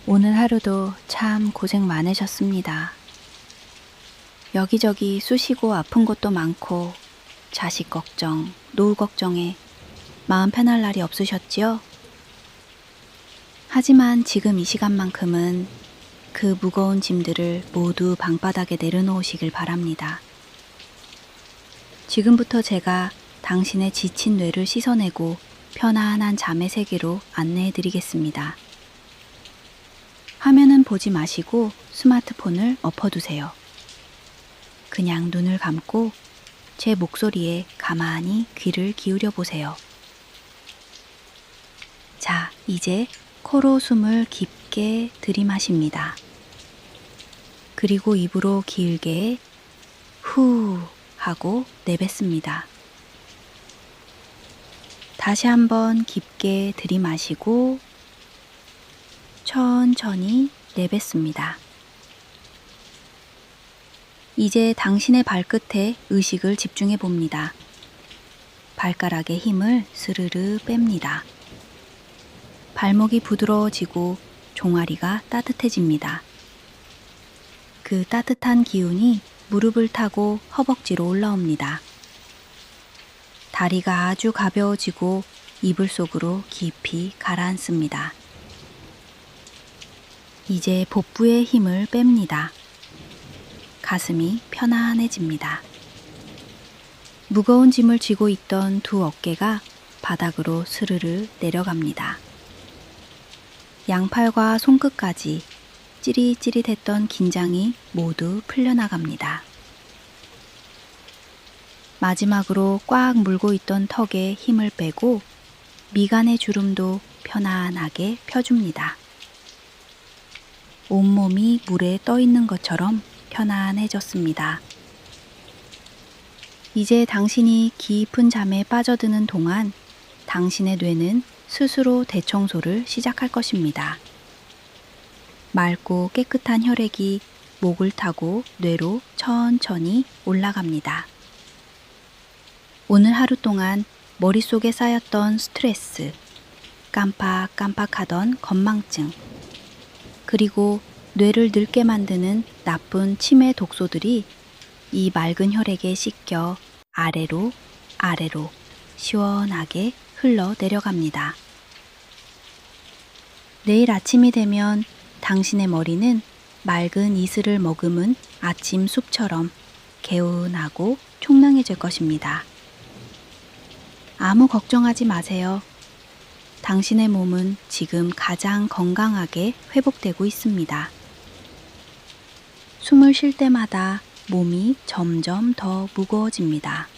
오늘 하루도 참 고생 많으셨습니다. 여기저기 쑤시고 아픈 곳도 많고 자식 걱정, 노후 걱정에 마음 편할 날이 없으셨지요? 하지만 지금 이 시간만큼은 그 무거운 짐들을 모두 방바닥에 내려놓으시길 바랍니다. 지금부터 제가 당신의 지친 뇌를 씻어내고 편안한 잠의 세계로 안내해 드리겠습니다. 화면은 보지 마시고 스마트폰을 엎어두세요. 그냥 눈을 감고 제 목소리에 가만히 귀를 기울여 보세요. 자, 이제 코로 숨을 깊게 들이마십니다. 그리고 입으로 길게 후 하고 내뱉습니다. 다시 한번 깊게 들이마시고 천천히 내뱉습니다. 이제 당신의 발끝에 의식을 집중해 봅니다. 발가락에 힘을 스르르 뺍니다. 발목이 부드러워지고 종아리가 따뜻해집니다. 그 따뜻한 기운이 무릎을 타고 허벅지로 올라옵니다. 다리가 아주 가벼워지고 이불 속으로 깊이 가라앉습니다. 이제 복부에 힘을 뺍니다. 가슴이 편안해집니다. 무거운 짐을 쥐고 있던 두 어깨가 바닥으로 스르르 내려갑니다. 양팔과 손끝까지 찌릿찌릿했던 긴장이 모두 풀려나갑니다. 마지막으로 꽉 물고 있던 턱에 힘을 빼고 미간의 주름도 편안하게 펴줍니다. 온몸이 물에 떠 있는 것처럼 편안해졌습니다. 이제 당신이 깊은 잠에 빠져드는 동안 당신의 뇌는 스스로 대청소를 시작할 것입니다. 맑고 깨끗한 혈액이 목을 타고 뇌로 천천히 올라갑니다. 오늘 하루 동안 머릿속에 쌓였던 스트레스, 깜빡깜빡하던 건망증, 그리고 뇌를 늙게 만드는 나쁜 치매 독소들이 이 맑은 혈액에 씻겨 아래로 시원하게 흘러 내려갑니다. 내일 아침이 되면 당신의 머리는 맑은 이슬을 머금은 아침 숲처럼 개운하고 총명해질 것입니다. 아무 걱정하지 마세요. 당신의 몸은 지금 가장 건강하게 회복되고 있습니다. 숨을 쉴 때마다 몸이 점점 더 무거워집니다.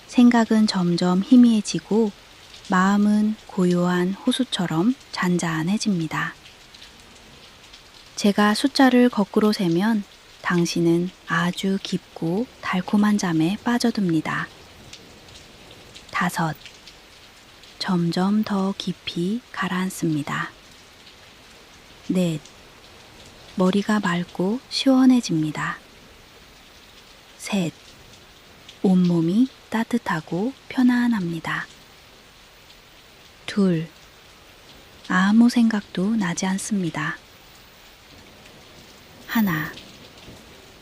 생각은 점점 희미해지고 마음은 고요한 호수처럼 잔잔해집니다. 제가 숫자를 거꾸로 세면 당신은 아주 깊고 달콤한 잠에 빠져듭니다. 5. 점점 더 깊이 가라앉습니다. 4. 머리가 맑고 시원해집니다. 3. 온몸이 따뜻하고 편안합니다. 2. 아무 생각도 나지 않습니다. 1.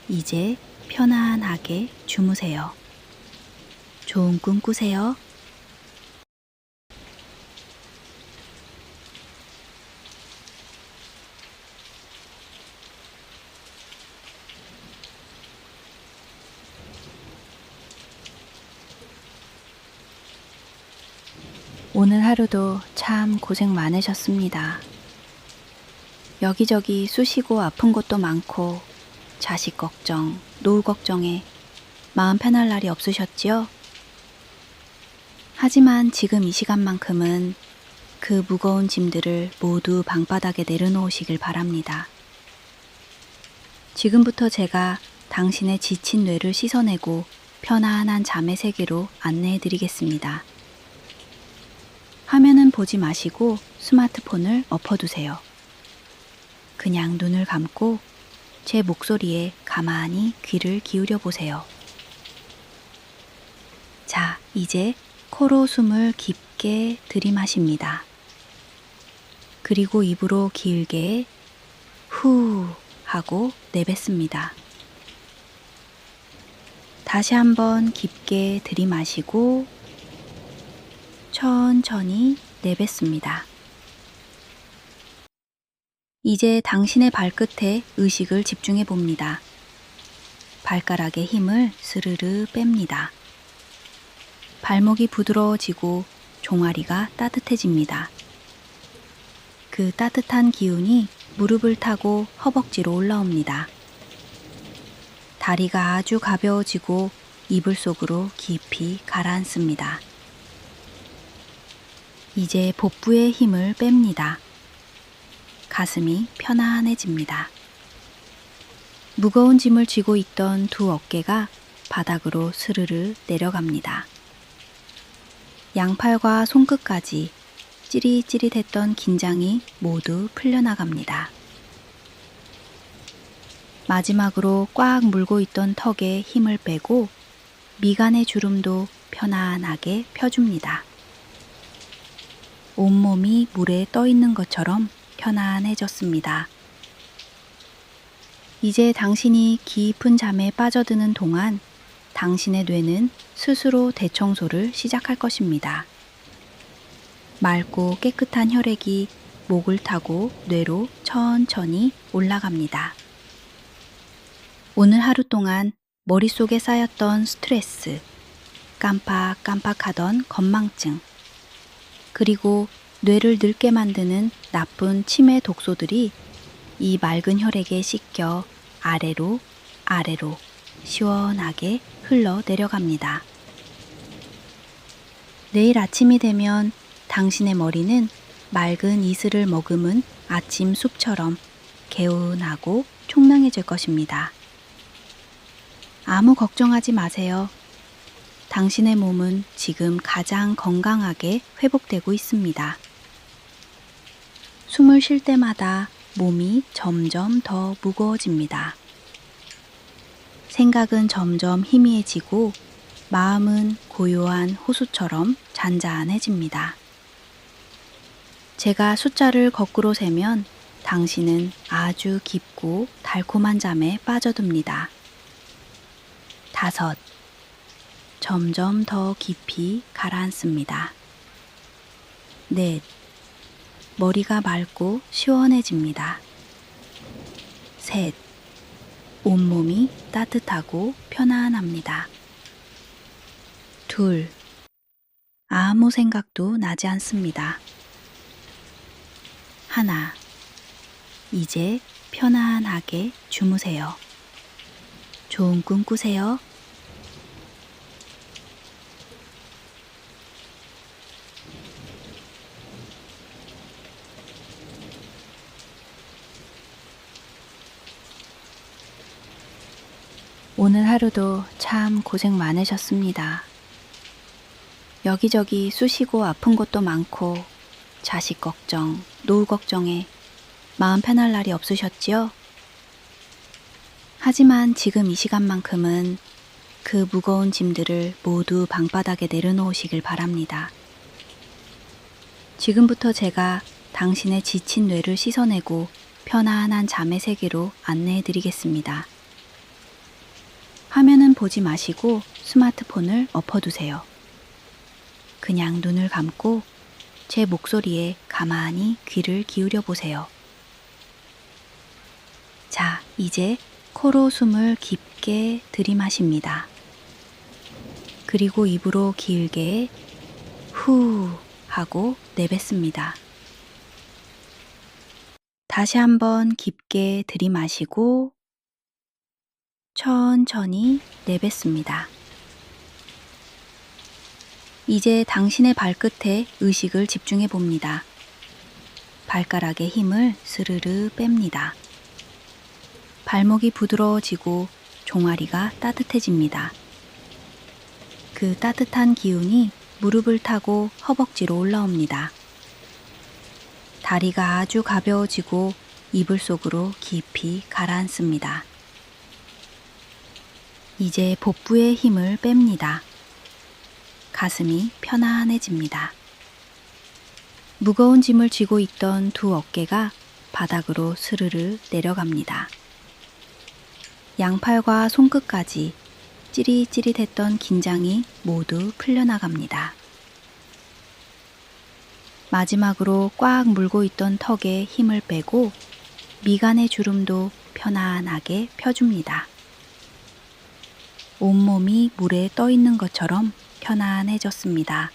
이제 편안하게 주무세요. 좋은 꿈 꾸세요. 오늘 하루도 참 고생 많으셨습니다. 여기저기 쑤시고 아픈 곳도 많고 자식 걱정, 노후 걱정에 마음 편할 날이 없으셨지요? 하지만 지금 이 시간만큼은 그 무거운 짐들을 모두 방바닥에 내려놓으시길 바랍니다. 지금부터 제가 당신의 지친 뇌를 씻어내고 편안한 잠의 세계로 안내해 드리겠습니다. 화면은 보지 마시고 스마트폰을 엎어두세요. 그냥 눈을 감고 제 목소리에 가만히 귀를 기울여 보세요. 자, 이제 코로 숨을 깊게 들이마십니다. 그리고 입으로 길게 후 하고 내뱉습니다. 다시 한번 깊게 들이마시고 천천히 내뱉습니다. 이제 당신의 발끝에 의식을 집중해 봅니다. 발가락에 힘을 스르르 뺍니다. 발목이 부드러워지고 종아리가 따뜻해집니다. 그 따뜻한 기운이 무릎을 타고 허벅지로 올라옵니다. 다리가 아주 가벼워지고 이불 속으로 깊이 가라앉습니다. 이제 복부에 힘을 뺍니다. 가슴이 편안해집니다. 무거운 짐을 쥐고 있던 두 어깨가 바닥으로 스르르 내려갑니다. 양팔과 손끝까지 찌릿찌릿했던 긴장이 모두 풀려나갑니다. 마지막으로 꽉 물고 있던 턱에 힘을 빼고 미간의 주름도 편안하게 펴줍니다. 온몸이 물에 떠 있는 것처럼 편안해졌습니다. 이제 당신이 깊은 잠에 빠져드는 동안 당신의 뇌는 스스로 대청소를 시작할 것입니다. 맑고 깨끗한 혈액이 목을 타고 뇌로 천천히 올라갑니다. 오늘 하루 동안 머릿속에 쌓였던 스트레스, 깜빡깜빡하던 건망증, 그리고 뇌를 늙게 만드는 나쁜 치매 독소들이 이 맑은 혈액에 씻겨 아래로 시원하게 흘러 내려갑니다. 내일 아침이 되면 당신의 머리는 맑은 이슬을 머금은 아침 숲처럼 개운하고 총명해질 것입니다. 아무 걱정하지 마세요. 당신의 몸은 지금 가장 건강하게 회복되고 있습니다. 숨을 쉴 때마다 몸이 점점 더 무거워집니다. 생각은 점점 희미해지고 마음은 고요한 호수처럼 잔잔해집니다. 제가 숫자를 거꾸로 세면 당신은 아주 깊고 달콤한 잠에 빠져듭니다. 5. 점점 더 깊이 가라앉습니다. 4. 머리가 맑고 시원해집니다. 3. 온몸이 따뜻하고 편안합니다. 2. 아무 생각도 나지 않습니다. 1. 이제 편안하게 주무세요. 좋은 꿈 꾸세요. 오늘 하루도 참 고생 많으셨습니다. 여기저기 쑤시고 아픈 곳도 많고 자식 걱정, 노후 걱정에 마음 편할 날이 없으셨지요? 하지만 지금 이 시간만큼은 그 무거운 짐들을 모두 방바닥에 내려놓으시길 바랍니다. 지금부터 제가 당신의 지친 뇌를 씻어내고 편안한 잠의 세계로 안내해 드리겠습니다. 화면은 보지 마시고 스마트폰을 엎어두세요. 그냥 눈을 감고 제 목소리에 가만히 귀를 기울여 보세요. 자, 이제 코로 숨을 깊게 들이마십니다. 그리고 입으로 길게 후 하고 내뱉습니다. 다시 한번 깊게 들이마시고 천천히 내뱉습니다. 이제 당신의 발끝에 의식을 집중해 봅니다. 발가락에 힘을 스르르 뺍니다. 발목이 부드러워지고 종아리가 따뜻해집니다. 그 따뜻한 기운이 무릎을 타고 허벅지로 올라옵니다. 다리가 아주 가벼워지고 이불 속으로 깊이 가라앉습니다. 이제 복부에 힘을 뺍니다. 가슴이 편안해집니다. 무거운 짐을 쥐고 있던 두 어깨가 바닥으로 스르르 내려갑니다. 양팔과 손끝까지 찌릿찌릿했던 긴장이 모두 풀려나갑니다. 마지막으로 꽉 물고 있던 턱에 힘을 빼고 미간의 주름도 편안하게 펴줍니다. 온몸이 물에 떠 있는 것처럼 편안해졌습니다.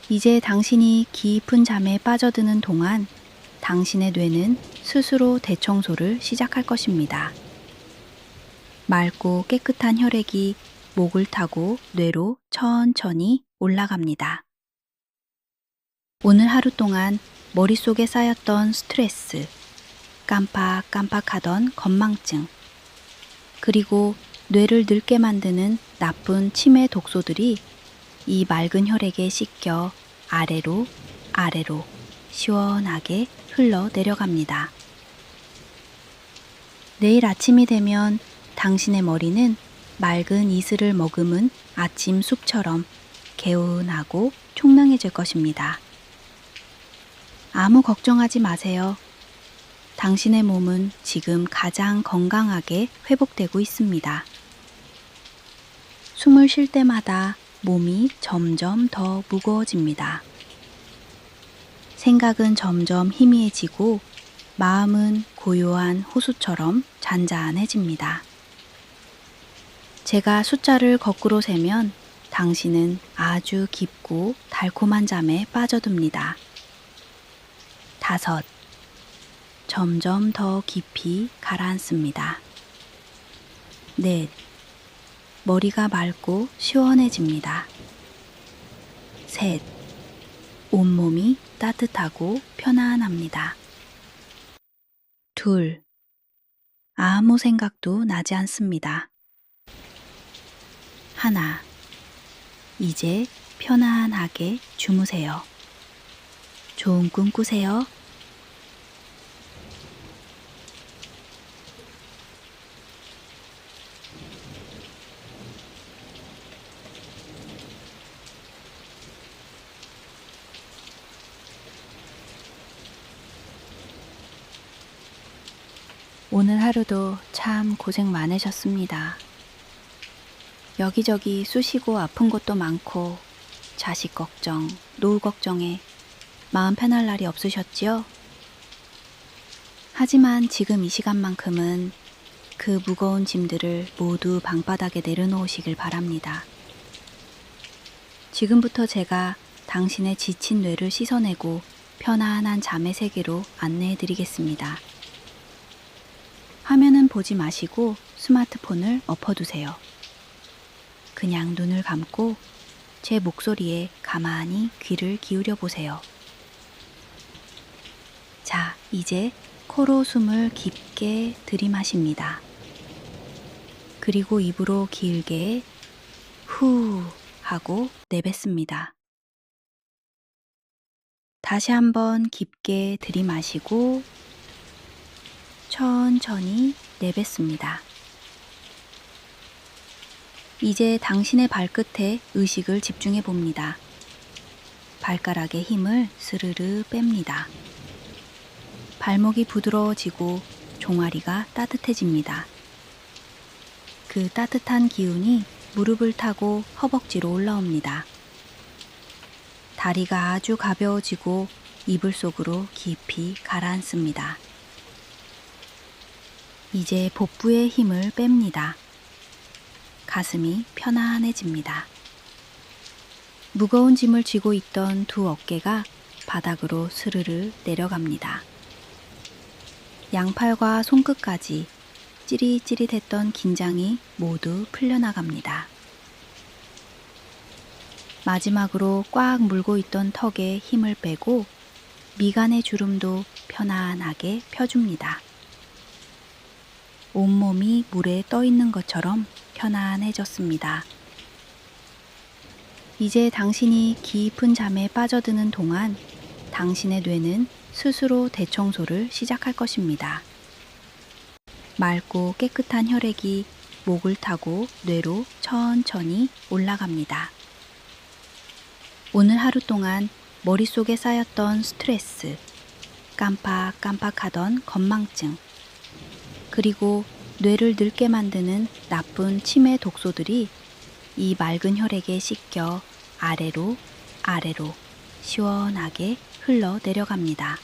이제 당신이 깊은 잠에 빠져드는 동안 당신의 뇌는 스스로 대청소를 시작할 것입니다. 맑고 깨끗한 혈액이 목을 타고 뇌로 천천히 올라갑니다. 오늘 하루 동안 머릿속에 쌓였던 스트레스, 깜빡깜빡하던 건망증, 그리고 뇌를 늙게 만드는 나쁜 치매 독소들이 이 맑은 혈액에 씻겨 아래로 시원하게 흘러 내려갑니다. 내일 아침이 되면 당신의 머리는 맑은 이슬을 머금은 아침 숲처럼 개운하고 총명해질 것입니다. 아무 걱정하지 마세요. 당신의 몸은 지금 가장 건강하게 회복되고 있습니다. 숨을 쉴 때마다 몸이 점점 더 무거워집니다. 생각은 점점 희미해지고 마음은 고요한 호수처럼 잔잔해집니다. 제가 숫자를 거꾸로 세면 당신은 아주 깊고 달콤한 잠에 빠져듭니다. 5. 점점 더 깊이 가라앉습니다. 4. 머리가 맑고 시원해집니다. 3. 온몸이 따뜻하고 편안합니다. 2. 아무 생각도 나지 않습니다. 1. 이제 편안하게 주무세요. 좋은 꿈 꾸세요. 오늘 하루도 참 고생 많으셨습니다. 여기저기 쑤시고 아픈 곳도 많고 자식 걱정, 노후 걱정에 마음 편할 날이 없으셨지요? 하지만 지금 이 시간만큼은 그 무거운 짐들을 모두 방바닥에 내려놓으시길 바랍니다. 지금부터 제가 당신의 지친 뇌를 씻어내고 편안한 잠의 세계로 안내해 드리겠습니다. 화면은 보지 마시고 스마트폰을 엎어두세요. 그냥 눈을 감고 제 목소리에 가만히 귀를 기울여 보세요. 자, 이제 코로 숨을 깊게 들이마십니다. 그리고 입으로 길게 후 하고 내뱉습니다. 다시 한번 깊게 들이마시고 천천히 내뱉습니다. 이제 당신의 발끝에 의식을 집중해 봅니다. 발가락에 힘을 스르르 뺍니다. 발목이 부드러워지고 종아리가 따뜻해집니다. 그 따뜻한 기운이 무릎을 타고 허벅지로 올라옵니다. 다리가 아주 가벼워지고 이불 속으로 깊이 가라앉습니다. 이제 복부에 힘을 뺍니다. 가슴이 편안해집니다. 무거운 짐을 쥐고 있던 두 어깨가 바닥으로 스르르 내려갑니다. 양팔과 손끝까지 찌릿찌릿했던 긴장이 모두 풀려나갑니다. 마지막으로 꽉 물고 있던 턱에 힘을 빼고 미간의 주름도 편안하게 펴줍니다. 온몸이 물에 떠 있는 것처럼 편안해졌습니다. 이제 당신이 깊은 잠에 빠져드는 동안 당신의 뇌는 스스로 대청소를 시작할 것입니다. 맑고 깨끗한 혈액이 목을 타고 뇌로 천천히 올라갑니다. 오늘 하루 동안 머릿속에 쌓였던 스트레스, 깜빡깜빡하던 건망증, 그리고 뇌를 늙게 만드는 나쁜 치매 독소들이 이 맑은 혈액에 씻겨 아래로 아래로 시원하게 흘러 내려갑니다.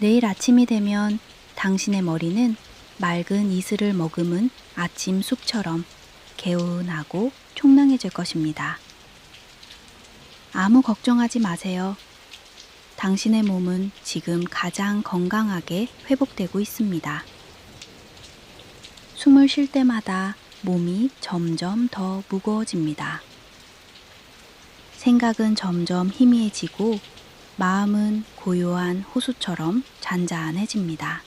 내일 아침이 되면 당신의 머리는 맑은 이슬을 머금은 아침 숲처럼 개운하고 총명해질 것입니다. 아무 걱정하지 마세요. 당신의 몸은 지금 가장 건강하게 회복되고 있습니다. 숨을 쉴 때마다 몸이 점점 더 무거워집니다. 생각은 점점 희미해지고 마음은 고요한 호수처럼 잔잔해집니다.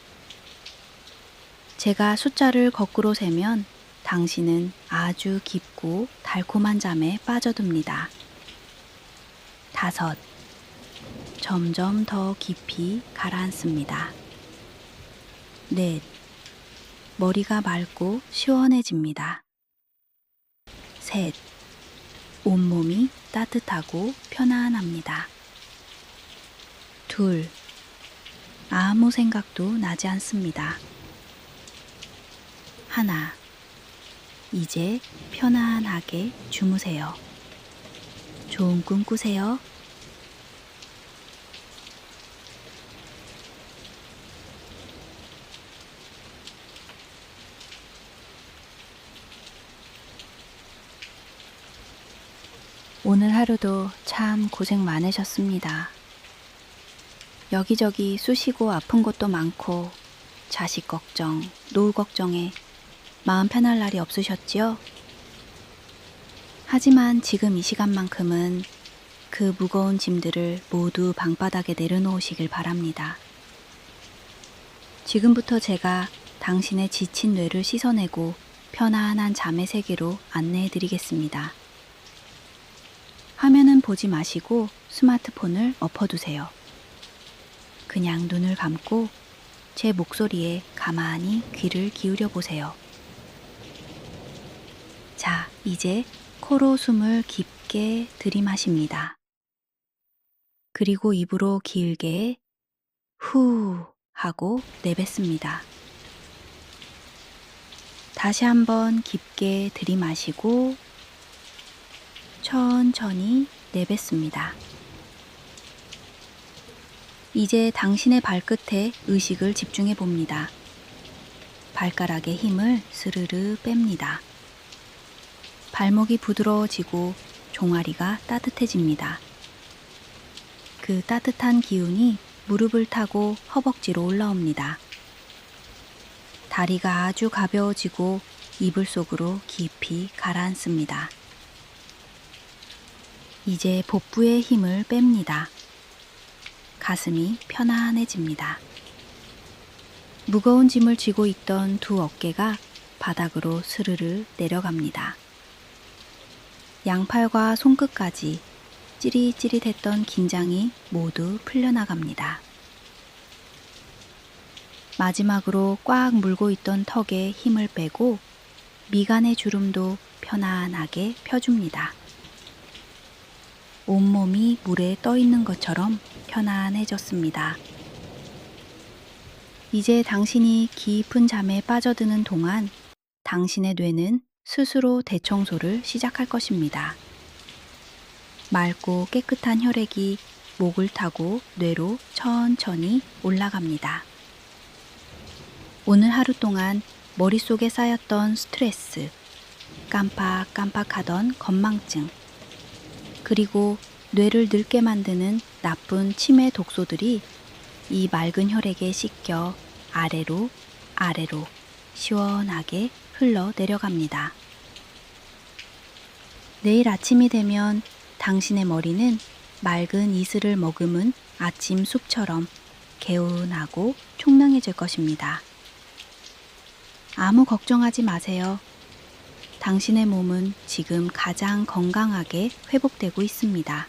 제가 숫자를 거꾸로 세면 당신은 아주 깊고 달콤한 잠에 빠져듭니다. 5. 점점 더 깊이 가라앉습니다. 4. 머리가 맑고 시원해집니다. 3. 온몸이 따뜻하고 편안합니다. 2. 아무 생각도 나지 않습니다. 1. 이제 편안하게 주무세요. 좋은 꿈 꾸세요. 오늘 하루도 참 고생 많으셨습니다. 여기저기 쑤시고 아픈 것도 많고 자식 걱정, 노후 걱정에 마음 편할 날이 없으셨지요? 하지만 지금 이 시간만큼은 그 무거운 짐들을 모두 방바닥에 내려놓으시길 바랍니다. 지금부터 제가 당신의 지친 뇌를 씻어내고 편안한 잠의 세계로 안내해 드리겠습니다. 화면은 보지 마시고 스마트폰을 엎어두세요. 그냥 눈을 감고 제 목소리에 가만히 귀를 기울여 보세요. 자, 이제 코로 숨을 깊게 들이마십니다. 그리고 입으로 길게 후 하고 내뱉습니다. 다시 한번 깊게 들이마시고 천천히 내뱉습니다. 이제 당신의 발끝에 의식을 집중해 봅니다. 발가락의 힘을 스르르 뺍니다. 발목이 부드러워지고 종아리가 따뜻해집니다. 그 따뜻한 기운이 무릎을 타고 허벅지로 올라옵니다. 다리가 아주 가벼워지고 이불 속으로 깊이 가라앉습니다. 이제 복부의 힘을 뺍니다. 가슴이 편안해집니다. 무거운 짐을 쥐고 있던 두 어깨가 바닥으로 스르르 내려갑니다. 양팔과 손끝까지 찌릿찌릿했던 긴장이 모두 풀려나갑니다. 마지막으로 꽉 물고 있던 턱에 힘을 빼고 미간의 주름도 편안하게 펴줍니다. 온몸이 물에 떠 있는 것처럼 편안해졌습니다. 이제 당신이 깊은 잠에 빠져드는 동안 당신의 뇌는 스스로 대청소를 시작할 것입니다. 맑고 깨끗한 혈액이 목을 타고 뇌로 천천히 올라갑니다. 오늘 하루 동안 머릿속에 쌓였던 스트레스, 깜빡깜빡하던 건망증, 그리고 뇌를 늙게 만드는 나쁜 치매 독소들이 이 맑은 혈액에 씻겨 아래로 아래로 시원하게 흘러 내려갑니다. 내일 아침이 되면 당신의 머리는 맑은 이슬을 머금은 아침 숲처럼 개운하고 총명해질 것입니다. 아무 걱정하지 마세요. 당신의 몸은 지금 가장 건강하게 회복되고 있습니다.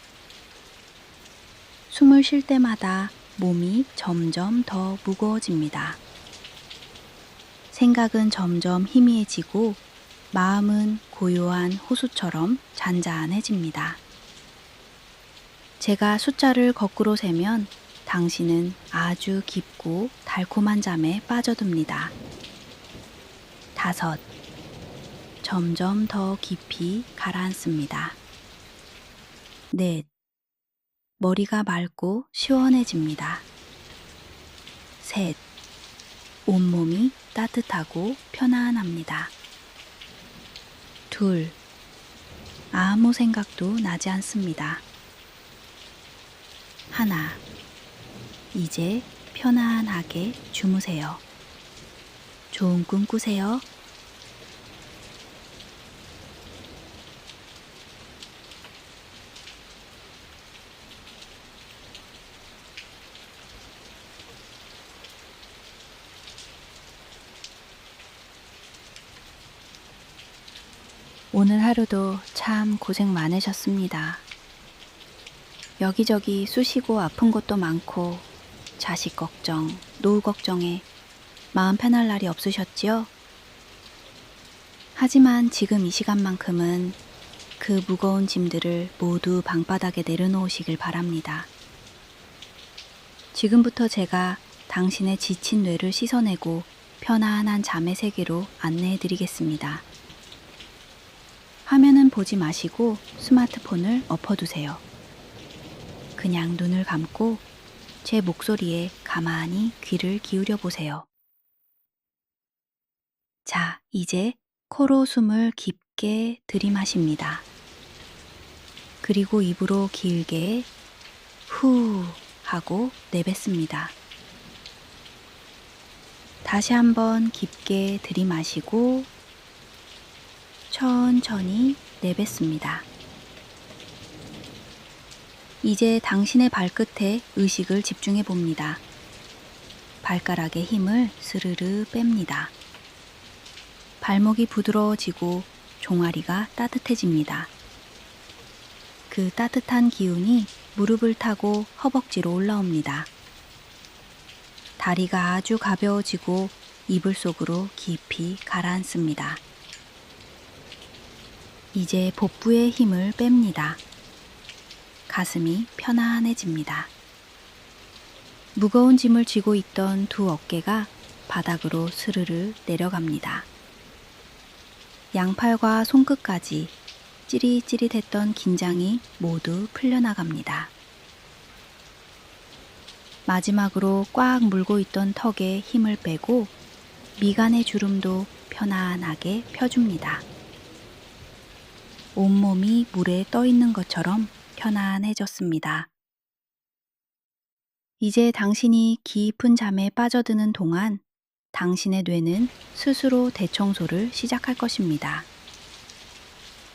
숨을 쉴 때마다 몸이 점점 더 무거워집니다. 생각은 점점 희미해지고 마음은 고요한 호수처럼 잔잔해집니다. 제가 숫자를 거꾸로 세면 당신은 아주 깊고 달콤한 잠에 빠져듭니다. 5. 점점 더 깊이 가라앉습니다. 4. 머리가 맑고 시원해집니다. 3. 온몸이 따뜻하고 편안합니다. 2. 아무 생각도 나지 않습니다. 1. 이제 편안하게 주무세요. 좋은 꿈 꾸세요. 오늘 하루도 참 고생 많으셨습니다. 여기저기 쑤시고 아픈 것도 많고 자식 걱정, 노후 걱정에 마음 편할 날이 없으셨지요? 하지만 지금 이 시간만큼은 그 무거운 짐들을 모두 방바닥에 내려놓으시길 바랍니다. 지금부터 제가 당신의 지친 뇌를 씻어내고 편안한 잠의 세계로 안내해 드리겠습니다. 화면은 보지 마시고 스마트폰을 엎어두세요. 그냥 눈을 감고 제 목소리에 가만히 귀를 기울여 보세요. 자, 이제 코로 숨을 깊게 들이마십니다. 그리고 입으로 길게 후 하고 내뱉습니다. 다시 한번 깊게 들이마시고 천천히 내뱉습니다. 이제 당신의 발끝에 의식을 집중해 봅니다. 발가락에 힘을 스르르 뺍니다. 발목이 부드러워지고 종아리가 따뜻해집니다. 그 따뜻한 기운이 무릎을 타고 허벅지로 올라옵니다. 다리가 아주 가벼워지고 이불 속으로 깊이 가라앉습니다. 이제 복부에 힘을 뺍니다. 가슴이 편안해집니다. 무거운 짐을 쥐고 있던 두 어깨가 바닥으로 스르르 내려갑니다. 양팔과 손끝까지 찌릿찌릿했던 긴장이 모두 풀려나갑니다. 마지막으로 꽉 물고 있던 턱에 힘을 빼고 미간의 주름도 편안하게 펴줍니다. 온몸이 물에 떠 있는 것처럼 편안해졌습니다. 이제 당신이 깊은 잠에 빠져드는 동안 당신의 뇌는 스스로 대청소를 시작할 것입니다.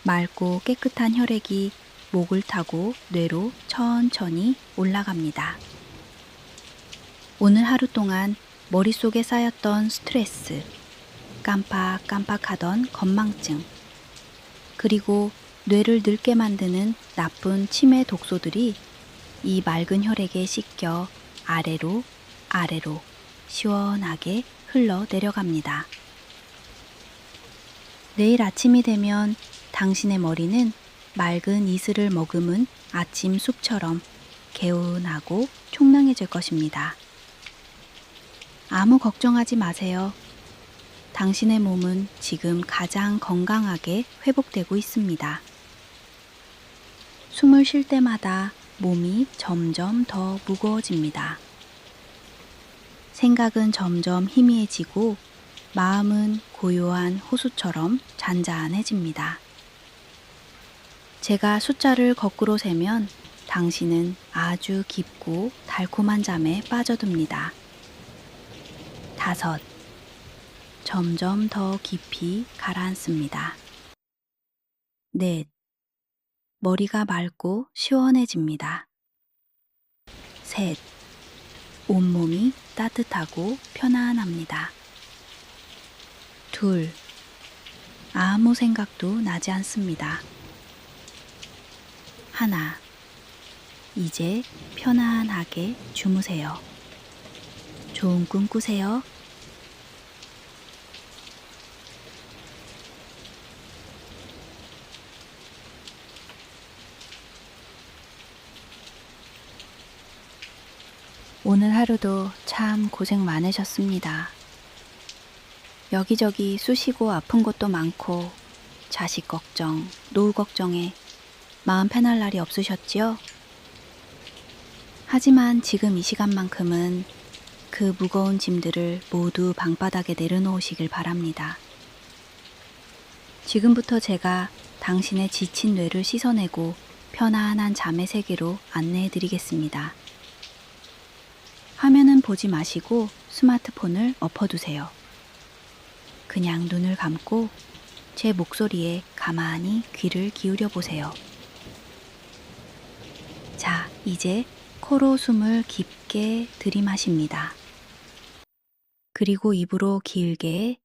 맑고 깨끗한 혈액이 목을 타고 뇌로 천천히 올라갑니다. 오늘 하루 동안 머릿속에 쌓였던 스트레스, 깜빡깜빡하던 건망증, 그리고 뇌를 늙게 만드는 나쁜 치매 독소들이 이 맑은 혈액에 씻겨 아래로 시원하게 흘러 내려갑니다. 내일 아침이 되면 당신의 머리는 맑은 이슬을 머금은 아침 숲처럼 개운하고 총명해질 것입니다. 아무 걱정하지 마세요. 당신의 몸은 지금 가장 건강하게 회복되고 있습니다. 숨을 쉴 때마다 몸이 점점 더 무거워집니다. 생각은 점점 희미해지고 마음은 고요한 호수처럼 잔잔해집니다. 제가 숫자를 거꾸로 세면 당신은 아주 깊고 달콤한 잠에 빠져듭니다. 5. 점점 더 깊이 가라앉습니다. 4. 머리가 맑고 시원해집니다. 3. 온몸이 따뜻하고 편안합니다. 2. 아무 생각도 나지 않습니다. 1. 이제 편안하게 주무세요. 좋은 꿈 꾸세요. 오늘 하루도 참 고생 많으셨습니다. 여기저기 쑤시고 아픈 것도 많고 자식 걱정, 노후 걱정에 마음 편할 날이 없으셨지요? 하지만 지금 이 시간만큼은 그 무거운 짐들을 모두 방바닥에 내려놓으시길 바랍니다. 지금부터 제가 당신의 지친 뇌를 씻어내고 편안한 잠의 세계로 안내해 드리겠습니다. 화면은 보지 마시고 스마트폰을 엎어두세요. 그냥 눈을 감고 제 목소리에 가만히 귀를 기울여 보세요. 자, 이제 코로 숨을 깊게 들이마십니다. 그리고 입으로 길게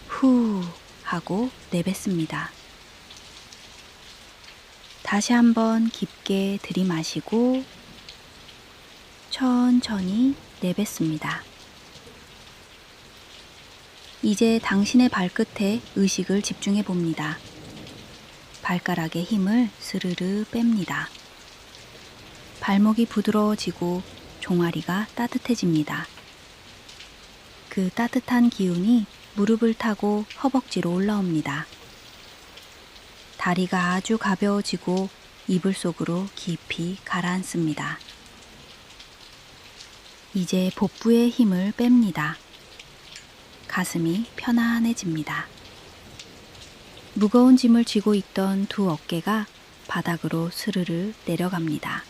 후 하고 내뱉습니다. 다시 한번 깊게 들이마시고 천천히 내뱉습니다. 이제 당신의 발끝에 의식을 집중해 봅니다. 발가락에 힘을 스르르 뺍니다. 발목이 부드러워지고 종아리가 따뜻해집니다. 그 따뜻한 기운이 무릎을 타고 허벅지로 올라옵니다. 다리가 아주 가벼워지고 이불 속으로 깊이 가라앉습니다. 이제 복부에 힘을 뺍니다. 가슴이 편안해집니다. 무거운 짐을 쥐고 있던 두 어깨가 바닥으로 스르르 내려갑니다.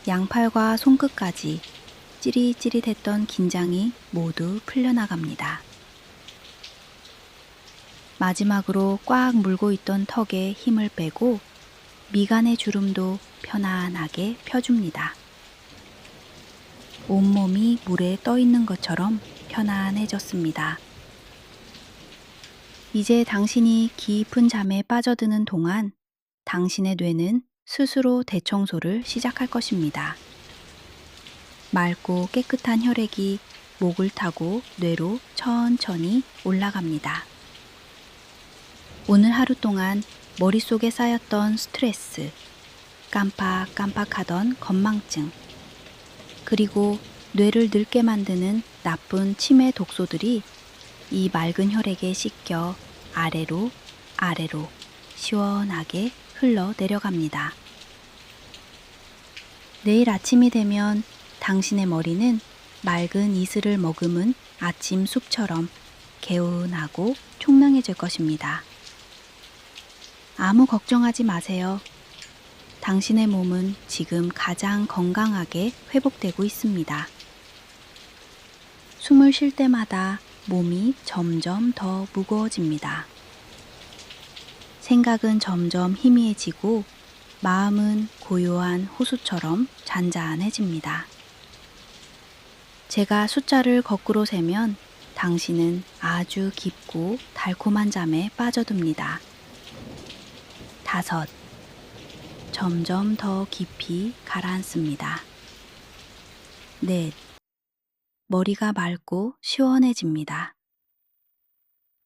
양팔과 손끝까지 찌릿찌릿했던 긴장이 모두 풀려나갑니다. 마지막으로 꽉 물고 있던 턱에 힘을 빼고 미간의 주름도 편안하게 펴줍니다. 온몸이 물에 떠 있는 것처럼 편안해졌습니다. 이제 당신이 깊은 잠에 빠져드는 동안 당신의 뇌는 스스로 대청소를 시작할 것입니다. 맑고 깨끗한 혈액이 목을 타고 뇌로 천천히 올라갑니다. 오늘 하루 동안 머릿속에 쌓였던 스트레스, 깜빡깜빡하던 건망증, 그리고 뇌를 늙게 만드는 나쁜 치매 독소들이 이 맑은 혈액에 씻겨 아래로 시원하게 흘러 내려갑니다. 내일 아침이 되면 당신의 머리는 맑은 이슬을 머금은 아침 숲처럼 개운하고 총명해질 것입니다. 아무 걱정하지 마세요. 당신의 몸은 지금 가장 건강하게 회복되고 있습니다. 숨을 쉴 때마다 몸이 점점 더 무거워집니다. 생각은 점점 희미해지고 마음은 고요한 호수처럼 잔잔해집니다. 제가 숫자를 거꾸로 세면 당신은 아주 깊고 달콤한 잠에 빠져듭니다. 5. 점점 더 깊이 가라앉습니다. 4. 머리가 맑고 시원해집니다.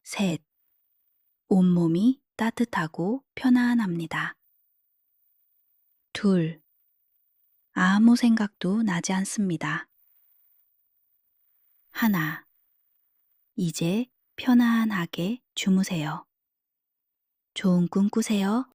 3. 온몸이 따뜻하고 편안합니다. 2. 아무 생각도 나지 않습니다. 1. 이제 편안하게 주무세요. 좋은 꿈 꾸세요.